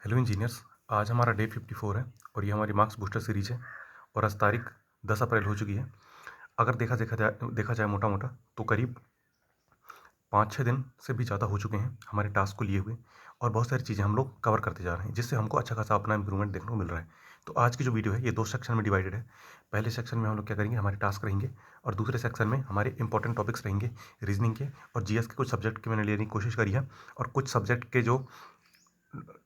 Hello engineers. आज हमारा day 54 है और ये हमारी मार्क्स बूस्टर सीरीज है और आज तारीख 10 अप्रैल हो चुकी है। अगर देखा जाए मोटा मोटा तो करीब 5-6 दिन से भी ज़्यादा हो चुके हैं हमारे टास्क को लिए हुए और बहुत सारी चीज़ें हम लोग कवर करते जा रहे हैं, जिससे हमको अच्छा खासा अपना इंप्रूवमेंट देखने को मिल रहा है। तो आज की जो वीडियो है ये 2 सेक्शन में डिवाइडेड है। पहले सेक्शन में हम लोग क्या करेंगे, हमारे टास्क रहेंगे और दूसरे सेक्शन में हमारे इंपॉर्टेंट टॉपिक्स रहेंगे रीजनिंग के और जीएस के। कुछ सब्जेक्ट के मैंने लेने की कोशिश करी है और कुछ सब्जेक्ट के जो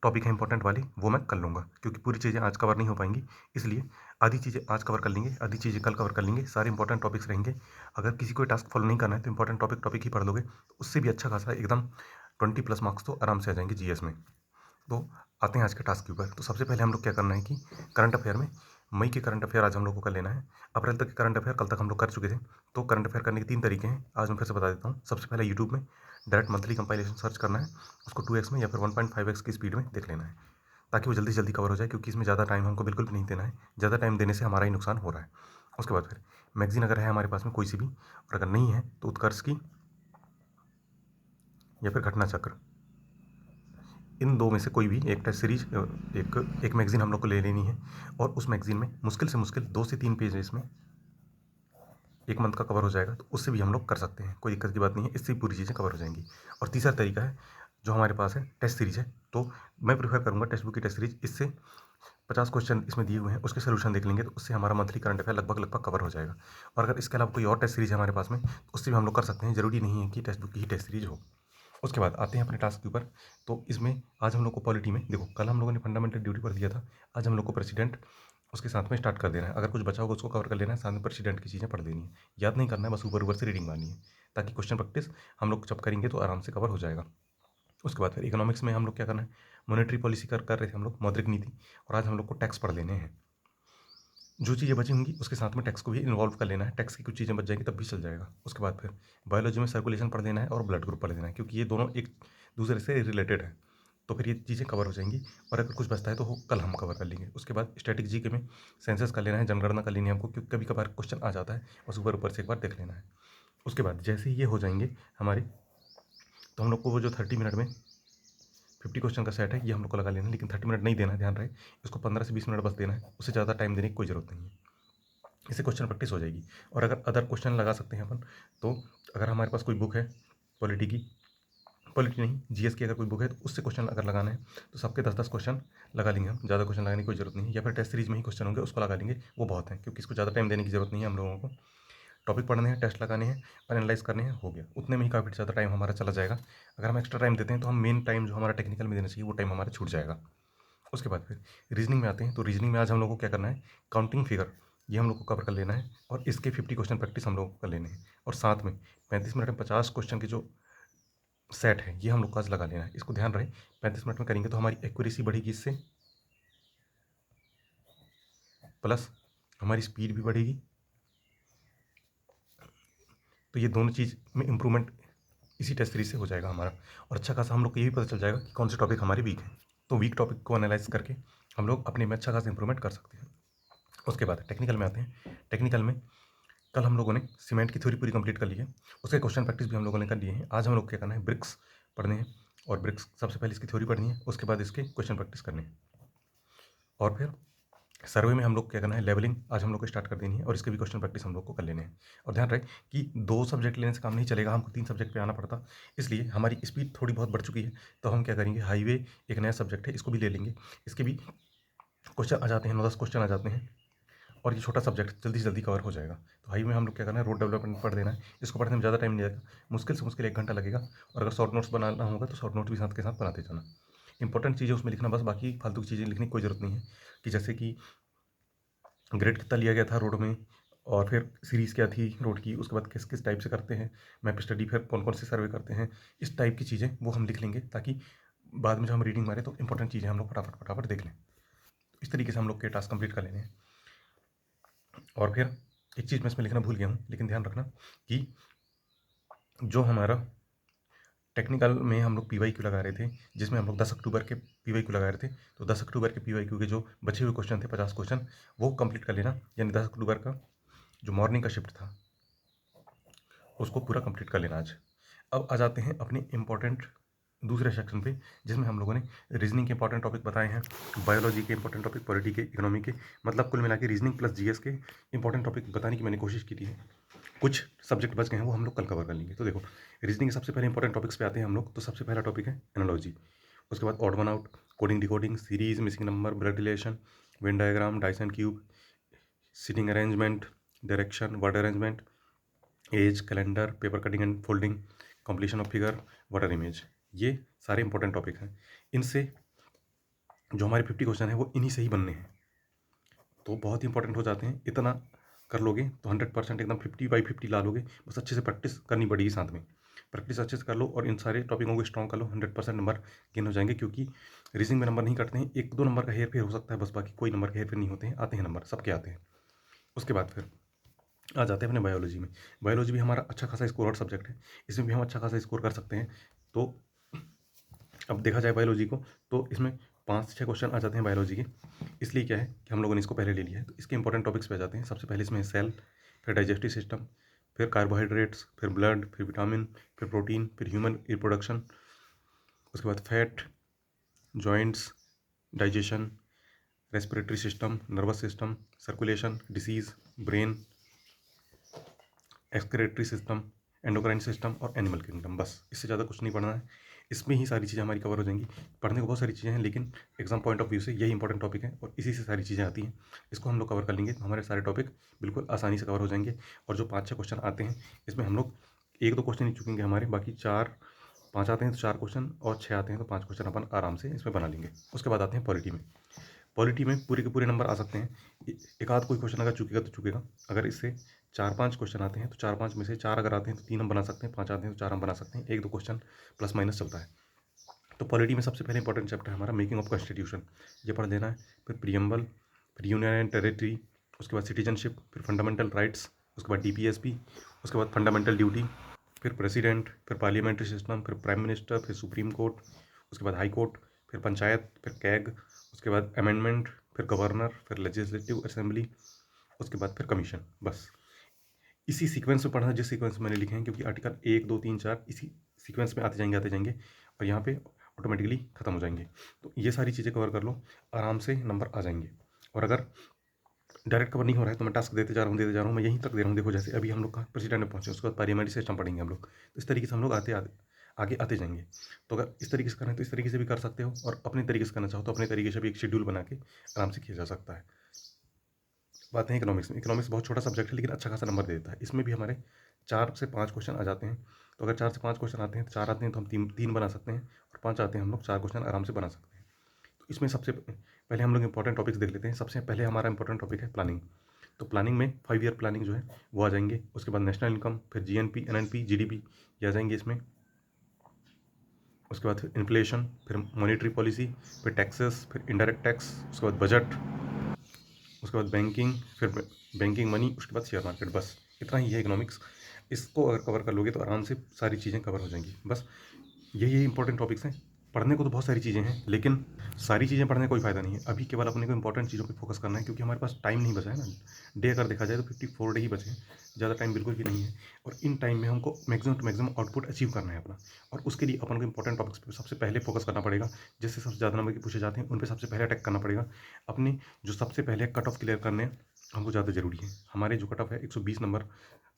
टॉपिक है इंपॉर्टेंट वाली वो मैं कर लूँगा, क्योंकि पूरी चीज़ें आज कवर नहीं हो पाएंगी। इसलिए आधी चीज़ें आज कवर कर लेंगे, आधी चीज़ें कल कवर कर लेंगे। सारे इंपॉर्टेंट टॉपिक्स रहेंगे। अगर किसी को टास्क फॉलो नहीं करना है तो इंपॉर्टेंट टॉपिक ही पढ़ लोगे तो उससे भी अच्छा खासा एकदम 20+ मार्क्स तो आराम से आ जाएंगे जीएस में। तो आते हैं आज के टास्क के ऊपर। तो सबसे पहले हम लोग क्या करना है कि करंट अफेयर में मई के करंट अफेयर आज हम लोग को कर लेना है। अप्रैल तक के करंट अफेयर कल तक हम लोग कर चुके थे। तो करंट अफेयर करने के 3 तरीके हैं, आज मैं फिर से बता देता हूँ। सबसे पहले यूट्यूब में डायरेक्ट मंथली कंपाइलेशन सर्च करना है, उसको 2x में या फिर 1.5x की स्पीड में देख लेना है, ताकि वो जल्दी से जल्दी कवर हो जाए, क्योंकि इसमें ज़्यादा टाइम हमको बिल्कुल भी नहीं देना है। ज़्यादा टाइम देने से हमारा ही नुकसान हो रहा है। उसके बाद फिर मैगजीन अगर है हमारे पास में कोई सी भी, और अगर नहीं है तो उत्कर्ष की या फिर घटना चक्र, इन दो में से कोई भी एक टेस्ट सीरीज एक मैगजीन हम लोग को ले लेनी है। और उस मैगजीन में मुश्किल से मुश्किल 2 से 3 पेज इसमें एक मंथ का कवर हो जाएगा, तो उससे भी हम लोग कर सकते हैं, कोई दिक्कत की बात नहीं है। इससे भी पूरी चीज़ें कवर हो जाएंगी। और तीसरा तरीका है जो हमारे पास है टेस्ट सीरीज है, तो मैं प्रीफर करूँगा टेक्स्ट बुक की टेस्ट सीरीज। इससे 50 क्वेश्चन इसमें दिए हुए हैं, उसके सोल्यूशन देख लेंगे तो उससे हमारा मंथली करंट अफेयर लगभग कवर हो जाएगा। और अगर इसके अलावा कोई और टेस्ट सीरीज है हमारे पास में तो उससे भी हम लोग कर सकते हैं, ज़रूरी नहीं है कि टेक्स्ट बुक की ही टेस्ट सीरीज हो। उसके बाद आते हैं अपने टास्क के ऊपर। तो इसमें आज हम लोग को पॉलिटी में देखो, कल हम लोगों ने फंडामेंटल ड्यूटी पर दिया था, आज हम लोग को प्रेसिडेंट उसके साथ में स्टार्ट कर देना है। अगर कुछ बचा होगा उसको कवर कर लेना है, साथ में प्रेसिडेंट की चीज़ें पढ़ देनी है। याद नहीं करना है, बस ऊपर ऊपर से रीडिंग मारनी है, ताकि क्वेश्चन प्रैक्टिस हम लोग जब करेंगे तो आराम से कवर हो जाएगा। उसके बाद फिर इकोनॉमिक्स में हम लोग क्या करना है, मॉनेटरी पॉलिसी कर रहे थे हम लोग, मौद्रिक नीति। और आज हम लोग को टैक्स पढ़ लेने हैं। जो चीज़ें बची होंगी उसके साथ में टैक्स को भी इन्वॉल्व कर लेना है, टैक्स की कुछ चीज़ें बच जाएंगी तब भी चल जाएगा। उसके बाद फिर बायोलॉजी में सर्कुलेशन पढ़ लेना है और ब्लड ग्रुप पढ़ लेना है, क्योंकि ये दोनों एक दूसरे से रिलेटेड है। तो फिर ये चीज़ें कवर हो जाएंगी। और अगर कुछ बचता है तो कल हम कवर कर लेंगे। उसके बाद स्टैटिक जीके में सेंसस कर लेना है, जनगणना कर लेनी है हमको, क्योंकि कभी कभार क्वेश्चन आ जाता है, बस ऊपर ऊपर से एक बार देख लेना है। उसके बाद जैसे ही ये हो जाएंगे हमारे, तो हम लोग को वो जो 30 मिनट में 50 क्वेश्चन का सेट है ये हम लोग को लगा लेना है, लेकिन 30 मिनट नहीं देना है, ध्यान रहे। इसको 15 से 20 मिनट बस देना है, उससे ज़्यादा टाइम देने की कोई ज़रूरत नहीं है। इससे क्वेश्चन प्रैक्टिस हो जाएगी। और अगर अदर क्वेश्चन लगा सकते हैं अपन, तो अगर हमारे पास कोई बुक है पॉलिटी की, पॉलिटी नहीं जीएस की अगर कोई बुक है तो उससे क्वेश्चन अगर लगाना है तो सबके 10-10 क्वेश्चन लगा लेंगे हम, ज़्यादा क्वेश्चन लगाने की कोई ज़रूरत नहीं है। या फिर टेस्ट सीरीज में ही क्वेश्चन होंगे उसको लगा लेंगे, वो बहुत है, क्योंकि इसको ज़्यादा टाइम देने की ज़रूरत नहीं है। हम लोगों को टॉपिक पढ़ने हैं, टेस्ट लगाने हैं और एनालाइज करने हैं, हो गया। उतने में ही काफ़ी ज़्यादा टाइम हमारा चला जाएगा। अगर हम एक्स्ट्रा टाइम देते हैं तो हम मेन टाइम जो हमारा टेक्निकल में देना चाहिए वो टाइम हमारा छूट जाएगा। उसके बाद फिर रीजनिंग में आते हैं। तो रीजनिंग में आज हम लोग को क्या करना है, काउंटिंग फिगर ये हम लोग को कवर कर लेना है और इसके 50 क्वेश्चन प्रैक्टिस हम लोग को कर लेने हैं। और साथ में 35 मिनट में 50 क्वेश्चन की जो सेट है ये हम लोग को आज लगा लेना है। इसको ध्यान रहे, 35 मिनट में करेंगे तो हमारी एक्यूरेसी बढ़ेगी इससे, प्लस हमारी स्पीड भी बढ़ेगी। तो ये दोनों चीज़ में इंप्रूवमेंट इसी टेस्ट सीरीज से हो जाएगा हमारा। और अच्छा खासा हम लोग को ये भी पता चल जाएगा कि कौन से टॉपिक हमारे वीक है। तो वीक टॉपिक को एनालाइज करके हम लोग अपने में अच्छा खासा इंप्रूवमेंट कर सकते हैं। उसके बाद टेक्निकल में आते हैं। टेक्निकल में कल हम लोगों ने सीमेंट की थ्योरी पूरी कंप्लीट कर ली है, उसके क्वेश्चन प्रैक्टिस भी हम लोगों ने कर लिए हैं। आज हम लोग क्या करना है, ब्रिक्स पढ़ने हैं और ब्रिक्स सबसे पहले इसकी थ्योरी पढ़नी है, उसके बाद इसके क्वेश्चन प्रैक्टिस करने हैं। और फिर सर्वे में हम लोग क्या करना है, लेवलिंग आज हम लोग को स्टार्ट कर देनी है और इसके भी क्वेश्चन प्रैक्टिस हम लोग को कर लेने हैं। और ध्यान रहे कि 2 सब्जेक्ट लेने से काम नहीं चलेगा, हमको 3 सब्जेक्ट पे आना पड़ता। इसलिए हमारी स्पीड थोड़ी बहुत बढ़ चुकी है, तो हम क्या करेंगे, हाईवे एक नया सब्जेक्ट है इसको भी ले लेंगे। इसके भी क्वेश्चन आ जाते हैं, 9-10 क्वेश्चन आ जाते हैं और ये छोटा सब्जेक्ट जल्दी से जल्दी कवर हो जाएगा। तो हाई में हम लोग क्या करना है, रोड डेवलपमेंट पढ़ देना है। इसको पढ़ने में ज़्यादा टाइम नहीं लगेगा, मुश्किल से मुश्किल 1 घंटा लगेगा। और अगर शॉर्ट नोट्स बनाना होगा तो शॉर्ट नोट्स भी साथ के साथ बनाते जाना। इंपॉर्टेंट चीज़ें उसमें लिखना, बस बाकी फालतू की चीज़ें लिखने की कोई ज़रूरत नहीं है। कि जैसे कि ग्रेड कितना लिया गया था रोड में, और फिर सीरीज़ क्या थी रोड की, उसके बाद किस किस टाइप से करते हैं मैप स्टडी, फिर कौन कौन से सर्वे करते हैं, इस टाइप की चीज़ें वो हम लिख लेंगे, ताकि बाद में जब हम रीडिंग मारें तो इंपॉर्टेंट चीज़ें हम लोग फटाफट फटाफट देख लें। इस तरीके से हम लोग के टास्क कंप्लीट कर लेने हैं। और फिर एक चीज़ मैं इसमें लिखना भूल गया हूँ, लेकिन ध्यान रखना कि जो हमारा टेक्निकल में हम लोग PYQ लगा रहे थे, जिसमें हम लोग 10 अक्टूबर के PYQ लगा रहे थे, तो 10 अक्टूबर के PYQ के जो बचे हुए क्वेश्चन थे 50 क्वेश्चन, वो कंप्लीट कर लेना। यानी 10 अक्टूबर का जो मॉर्निंग का शिफ्ट था उसको पूरा कंप्लीट कर लेना आज। अब आ जाते हैं अपने इम्पोर्टेंट दूसरे सेक्शन पे, जिसमें हम लोगों ने रीजनिंग के इंपॉर्टेंट टॉपिक बताए हैं, बायोलॉजी के इंपॉर्टेंट टॉपिक, पॉलिटी के, इकोनॉमी के, मतलब कुल मिला के रीजनिंग प्लस जीएस के इंपॉर्टेंट टॉपिक बताने की मैंने कोशिश की थी। कुछ सब्जेक्ट बच गए हैं, वो हम लोग कल कवर कर लेंगे। तो देखो, रीजनिंग के सबसे पहले इंपॉर्टेंट टॉपिक्स पे आते हैं हम लोग। तो सबसे पहला टॉपिक है एनालॉजी, उसके बाद odd one out, coding decoding, series, missing number, blood relation, Venn diagram, dice cube, seating arrangement, direction, word arrangement, age, calendar, paper cutting and folding, completion of figure, water image. ये सारे important topic हैं। इनसे जो हमारे 50 question है वो इन्हीं से ही बनने हैं, तो बहुत ही इंपॉर्टेंट हो जाते हैं। इतना कर लोगे तो 100% एकदम 50/50 ला लोगे। बस अच्छे से प्रैक्टिस करनी पड़ेगी, साथ में प्रैक्टिस अच्छे से कर लो और इन सारे टॉपिकों को स्ट्रॉन्ग कर लो, 100% नंबर गेन हो जाएंगे। क्योंकि रीजनिंग में नंबर नहीं कटते हैं, 1-2 नंबर का हेर फेर हो सकता है बस, बाकी कोई नंबर के हेर फेर नहीं होते हैं, आते हैं नंबर, सबके आते हैं। उसके बाद फिर आ जाते हैं अपने बायोलॉजी में। बायोलॉजी भी हमारा अच्छा खासा स्कोर आउट सब्जेक्ट है, इसमें भी हम अच्छा खासा स्कोर कर सकते हैं। तो अब देखा जाए बायोलॉजी को, तो इसमें 5-6 क्वेश्चन आ जाते हैं बायोलॉजी के। इसलिए क्या है कि हम लोगों ने इसको पहले ले लिया है। तो इसके इंपॉर्टेंट टॉपिक्स पे आ जाते हैं। सबसे पहले इसमें सेल, फिर डाइजेस्टिव सिस्टम, फिर कार्बोहाइड्रेट्स, फिर ब्लड, फिर विटामिन, फिर प्रोटीन, फिर ह्यूमन रिप्रोडक्शन, उसके बाद fat, joints, digestion, respiratory system, nervous system, circulation, disease, brain, excretory system, endocrine system और एनिमल किंगडम। बस इससे ज़्यादा कुछ नहीं पढ़ना है, इसमें ही सारी चीज़ें हमारी कवर हो जाएंगी। पढ़ने को बहुत सारी चीज़ें हैं, लेकिन एग्जाम पॉइंट ऑफ व्यू से यही इंपॉर्टेंट टॉपिक है और इसी से सारी चीज़ें आती हैं। इसको हम लोग कवर कर लेंगे तो हमारे सारे टॉपिक बिल्कुल आसानी से कवर हो जाएंगे। और जो 5-6 क्वेश्चन आते हैं, इसमें हम लोग 1-2 क्वेश्चन ही चुकेंगे हमारे, बाकी 4-5 आते हैं तो 4 क्वेश्चन, और 6 आते हैं तो 5 क्वेश्चन अपन आराम से इसमें बना लेंगे। उसके बाद आते हैं पॉलिटी में। पॉलिटी में पूरे के पूरे नंबर आ सकते हैं। एक आध कोई क्वेश्चन अगर चुकेगा तो चुकेगा। अगर इससे 4-5 क्वेश्चन आते हैं तो 4-5 में से 4 अगर आते हैं तो 3 हम बना सकते हैं, 5 आते हैं तो 4 हम बना सकते हैं, 1-2 क्वेश्चन प्लस माइनस चलता है। तो पॉलिटी में सबसे पहले इंपॉर्टेंट चैप्टर है हमारा मेकिंग ऑफ कॉन्स्टिट्यूशन, ये पढ़ लेना है। फिर प्रियम्बल, फिर यूनियन एंड टेरिटरी, उसके बाद सिटीजनशिप, फिर फंडामेंटल राइट्स, उसके बाद डीपीएसपी, उसके बाद फंडामेंटल ड्यूटी, फिर प्रेसिडेंट, फिर पार्लियामेंट्री सिस्टम, फिर प्राइम मिनिस्टर, फिर सुप्रीम कोर्ट, उसके बाद हाई कोर्ट, फिर पंचायत, फिर कैग, उसके बाद अमेंडमेंट, फिर गवर्नर, फिर लेजिस्लेटिव असेंबली, उसके बाद फिर कमीशन। बस इसी सीक्वेंस में पढ़ना जिस सीक्वेंस में मैंने लिखे हैं, क्योंकि आर्टिकल 1, 2, 3, 4 इसी सीक्वेंस में आते जाएंगे और यहाँ पे ऑटोमेटिकली ख़त्म हो जाएंगे। तो ये सारी चीज़ें कवर कर लो, आराम से नंबर आ जाएंगे। और अगर डायरेक्ट कवर नहीं हो रहा है तो मैं टास्क देते जा रहा हूँ, मैं यहीं तक दे रहा हूँ। देखो जैसे अभी हम लोग का प्रेसिडेंट में पहुँचे, उसके बाद पार्लियामेंट्री सिस्टम पढ़ेंगे हम लोग। तो इस तरीके से हम लोग आगे आते जाएंगे। तो अगर इस तरीके से करें तो इस तरीके से भी कर सकते हो, और अपने तरीके से करना चाहो तो अपने तरीके से भी एक शेड्यूल बना के आराम से किया जा सकता है। बात है इकोनॉमिक्स में। इकोनॉमिक्स बहुत छोटा सब्जेक्ट है, लेकिन अच्छा खासा नंबर दे देता है। इसमें भी हमारे 4 से 5 क्वेश्चन आ जाते हैं। तो अगर 4 से 5 क्वेश्चन आते हैं, 4 आते हैं तो हम 3 बना सकते हैं, और 5 आते हैं हम लोग 4 क्वेश्चन आराम से बना सकते हैं। तो इसमें सबसे पहले हम लोग इंपॉर्टेंट टॉपिक्स देख लेते हैं। सबसे पहले हमारा इंपॉर्टेंट टॉपिक है प्लानिंग। तो प्लानिंग में 5 ईयर प्लानिंग जो है वो आ जाएंगे। उसके बाद नेशनल इनकम, फिर जीएनपी, एनएनपी, जीडीपी, ये आ जाएंगे इसमें। उसके बाद फिर इन्फ्लेशन, फिर मॉनेटरी पॉलिसी, फिर टैक्सेस, फिर इनडायरेक्ट टैक्स, उसके बाद बजट, उसके बाद बैंकिंग, फिर बैंकिंग मनी, उसके बाद शेयर मार्केट। बस इतना ही है इकोनॉमिक्स। इसको अगर कवर कर लोगे तो आराम से सारी चीज़ें कवर हो जाएंगी। बस यही इंपॉर्टेंट टॉपिक्स हैं। पढ़ने को तो बहुत सारी चीज़ें हैं, लेकिन सारी चीज़ें पढ़ने का कोई फ़ायदा नहीं है। अभी केवल अपने को इंपॉर्टेंट चीज़ों पे फोकस करना है, क्योंकि हमारे पास टाइम नहीं बचा है ना। डे अगर देखा जाए तो 54 डे ही बचे हैं, ज़्यादा टाइम बिल्कुल भी नहीं है। और इन टाइम में हमको maximum to maximum output achieve करना है अपना। और उसके लिए अपन को इंपॉर्टेंट टॉपिक्स पे सबसे पहले फोकस करना पड़ेगा। जिससे सबसे ज़्यादा नंबर के पूछे जाते हैं उन पे सबसे पहले अटैक करना पड़ेगा। अपने जो सबसे पहले कट ऑफ क्लियर करने हमको ज़्यादा ज़रूरी है। हमारे जो कट ऑफ है 120 नंबर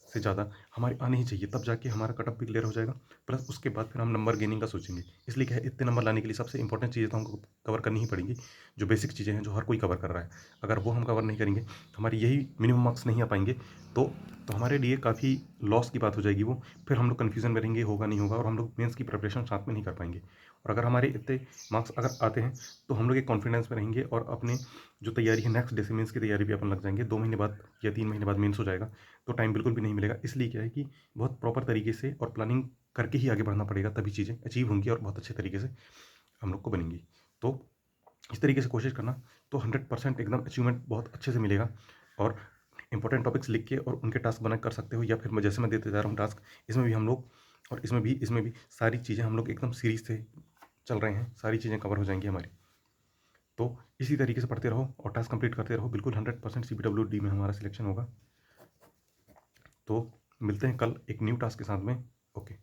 से ज़्यादा हमारे आने ही चाहिए, तब जाके हमारा कट ऑफ भी क्लियर हो जाएगा। प्लस उसके बाद फिर हम नंबर गेनिंग का सोचेंगे। इसलिए क्या है, इतने नंबर लाने के लिए सबसे इंपॉर्टेंट चीज़ें तो हमको कवर करनी ही पड़ेंगी। जो बेसिक चीज़ें हैं, जो हर कोई कवर कर रहा है, अगर वो हम कवर नहीं करेंगे, हमारी यही मिनिमम मार्क्स नहीं आ पाएंगे। तो हमारे लिए काफ़ी लॉस की बात हो जाएगी वो। फिर हम लोग कन्फ्यूज़न में रहेंगे, होगा नहीं होगा, और हम लोग मेंस की प्रिपरेशन साथ में नहीं कर पाएंगे। और अगर हमारे इतने मार्क्स अगर आते हैं तो हम लोग एक कॉन्फिडेंस में रहेंगे, और अपने जो तैयारी है नेक्स्ट डे से मेंस की तैयारी भी अपन लग जाएंगे। 2 महीने बाद या 3 महीने बाद मेंस हो जाएगा, तो टाइम बिल्कुल भी नहीं मिलेगा। इसलिए क्या है कि बहुत प्रॉपर तरीके से और प्लानिंग करके ही आगे बढ़ना पड़ेगा, तभी चीज़ें अचीव होंगी और बहुत अच्छे तरीके से हम लोग को बनेंगी। तो इस तरीके से कोशिश करना, तो 100% एकदम अचीवमेंट बहुत अच्छे से मिलेगा। और इंपॉर्टेंट टॉपिक्स लिख के और उनके टास्क बना कर सकते हो, या फिर मैं जैसे मैं देते जा रहा हूँ टास्क, इसमें भी हम लोग, और इसमें भी सारी चीज़ें हम लोग एकदम सीरीज से चल रहे हैं, सारी चीज़ें कवर हो जाएंगी हमारी। तो इसी तरीके से पढ़ते रहो और टास्क कंप्लीट करते रहो, बिल्कुल 100% CPWD में हमारा सिलेक्शन होगा। तो मिलते हैं कल एक न्यू टास्क के साथ में। ओके।